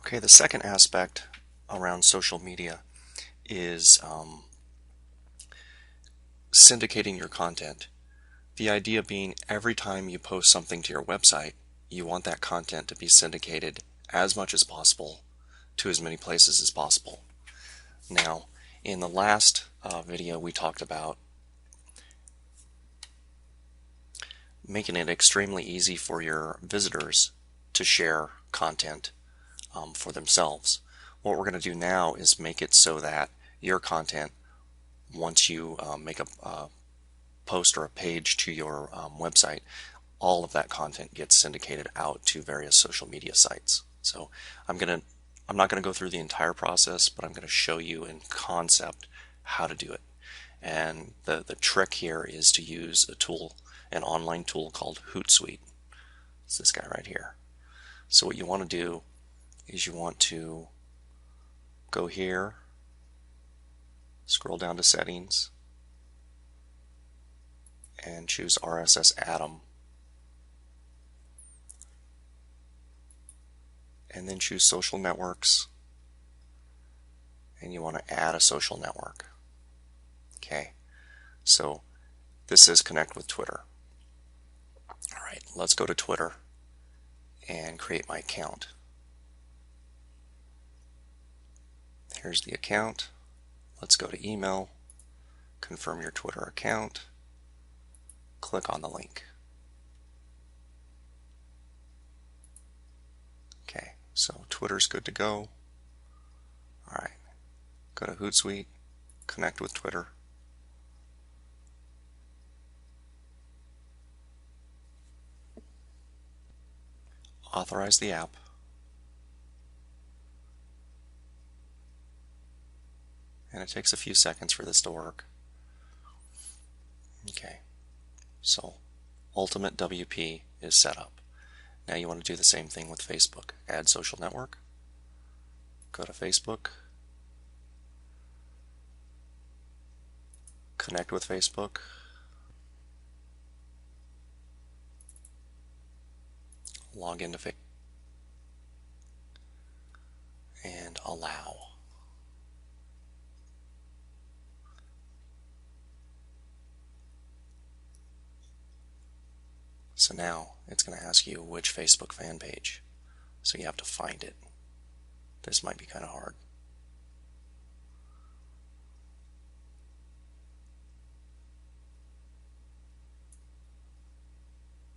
Okay, the second aspect around social media is syndicating your content. The idea being every time you post something to your website, you want that content to be syndicated as much as possible to as many places as possible. Now, in the last video we talked about making it extremely easy for your visitors to share content for themselves. What we're going to do now is make it so that your content, once you make a post or a page to your website, all of that content gets syndicated out to various social media sites. So I'm not going to go through the entire process, but I'm going to show you in concept how to do it. And the trick here is to use a tool, an online tool called Hootsuite. It's this guy right here. So what you want to do is you want to go here, scroll down to settings, and choose RSS Atom, and then choose social networks, and you want to add a social network. Okay, so this is connect with Twitter. Alright, let's go to Twitter and create my account. Here's the account. Let's go to email, confirm your Twitter account, click on the link. Okay, so Twitter's good to go. Alright, go to Hootsuite, connect with Twitter. Authorize the app. And it takes a few seconds for this to work. Okay, so Ultimate WP is set up. Now you want to do the same thing with Facebook. Add social network. Go to Facebook. Connect with Facebook. Log into Facebook. And allow. So now it's going to ask you which Facebook fan page. So you have to find it. This might be kind of hard.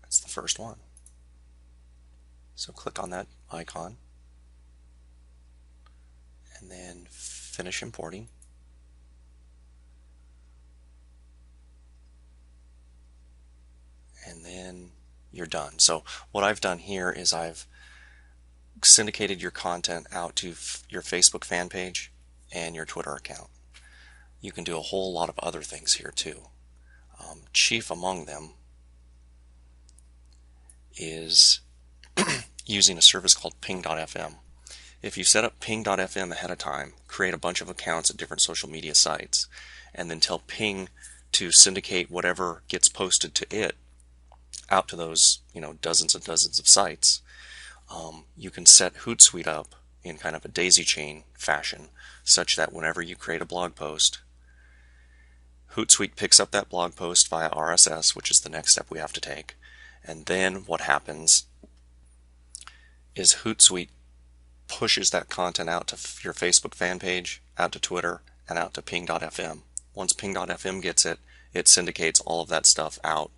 That's the first one. So click on that icon and then finish importing. And then you're done. So what I've done here is I've syndicated your content out to your Facebook fan page and your Twitter account. You can do a whole lot of other things here too. Chief among them is using a service called Ping.fm. If you set up Ping.fm ahead of time, create a bunch of accounts at different social media sites, and then tell Ping to syndicate whatever gets posted to it out to those, dozens and dozens of sites, you can set Hootsuite up in kind of a daisy chain fashion, such that whenever you create a blog post, Hootsuite picks up that blog post via RSS, which is the next step we have to take. And then what happens is Hootsuite pushes that content out to your Facebook fan page, out to Twitter, and out to Ping.fm. Once Ping.fm gets it, it syndicates all of that stuff out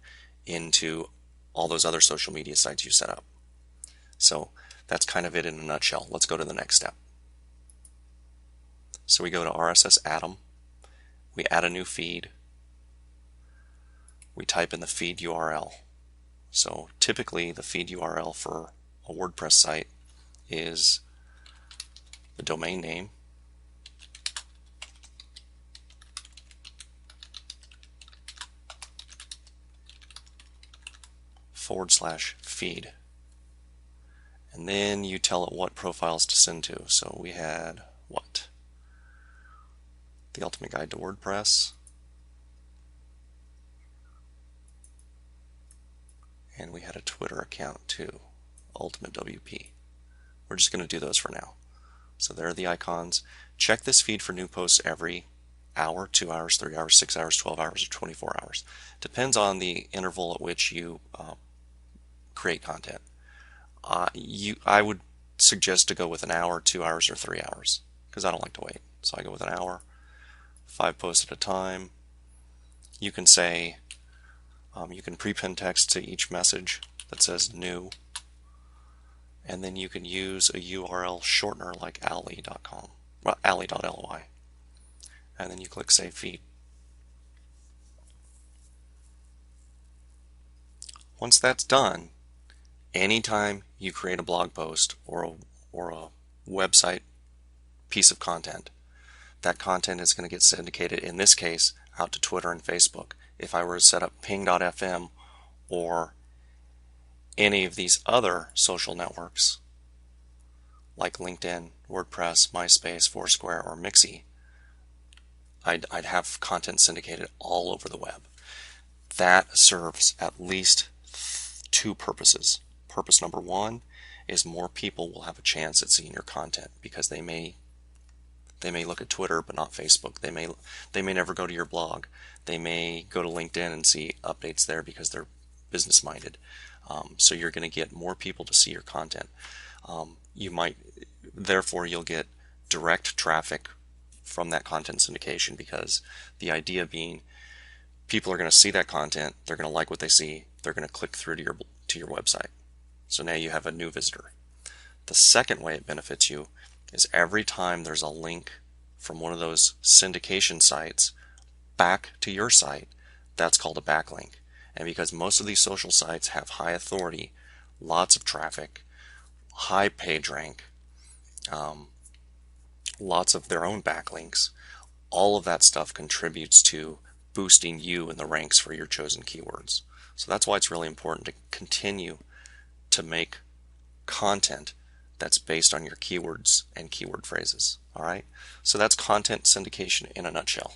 into all those other social media sites you set up. So that's kind of it in a nutshell. Let's go to the next step. So we go to RSS Atom. We add a new feed. We type in the feed URL. So typically the feed URL for a WordPress site is the domain name, /feed. And then you tell it what profiles to send to. So we had what? The Ultimate Guide to WordPress. And we had a Twitter account too, Ultimate WP. We're just going to do those for now. So there are the icons. Check this feed for new posts every hour, 2 hours, 3 hours, 6 hours, 12 hours, or 24 hours. Depends on the interval at which you create content. I would suggest to go with an hour, 2 hours, or 3 hours because I don't like to wait. So I go with an hour, 5 posts at a time. You can say, you can prepend text to each message that says new, and then you can use a URL shortener like ally.com, well, ally.ly, and then you click Save Feed. Once that's done, anytime you create a blog post or a website piece of content, that content is going to get syndicated, in this case, out to Twitter and Facebook. If I were to set up ping.fm or any of these other social networks like LinkedIn, WordPress, MySpace, Foursquare, or Mixi, I'd have content syndicated all over the web. That serves at least 2 purposes. Purpose number 1 is more people will have a chance at seeing your content because they may look at Twitter but not Facebook. They may never go to your blog. They may go to LinkedIn and see updates there because they're business minded. So you're going to get more people to see your content. Therefore you'll get direct traffic from that content syndication, because the idea being people are going to see that content, they're going to like what they see, they're going to click through to your website. So now you have a new visitor. The second way it benefits you is every time there's a link from one of those syndication sites back to your site, that's called a backlink. And because most of these social sites have high authority, lots of traffic, high page rank, lots of their own backlinks, all of that stuff contributes to boosting you in the ranks for your chosen keywords. So that's why it's really important to continue to make content that's based on your keywords and keyword phrases. All right, so that's content syndication in a nutshell.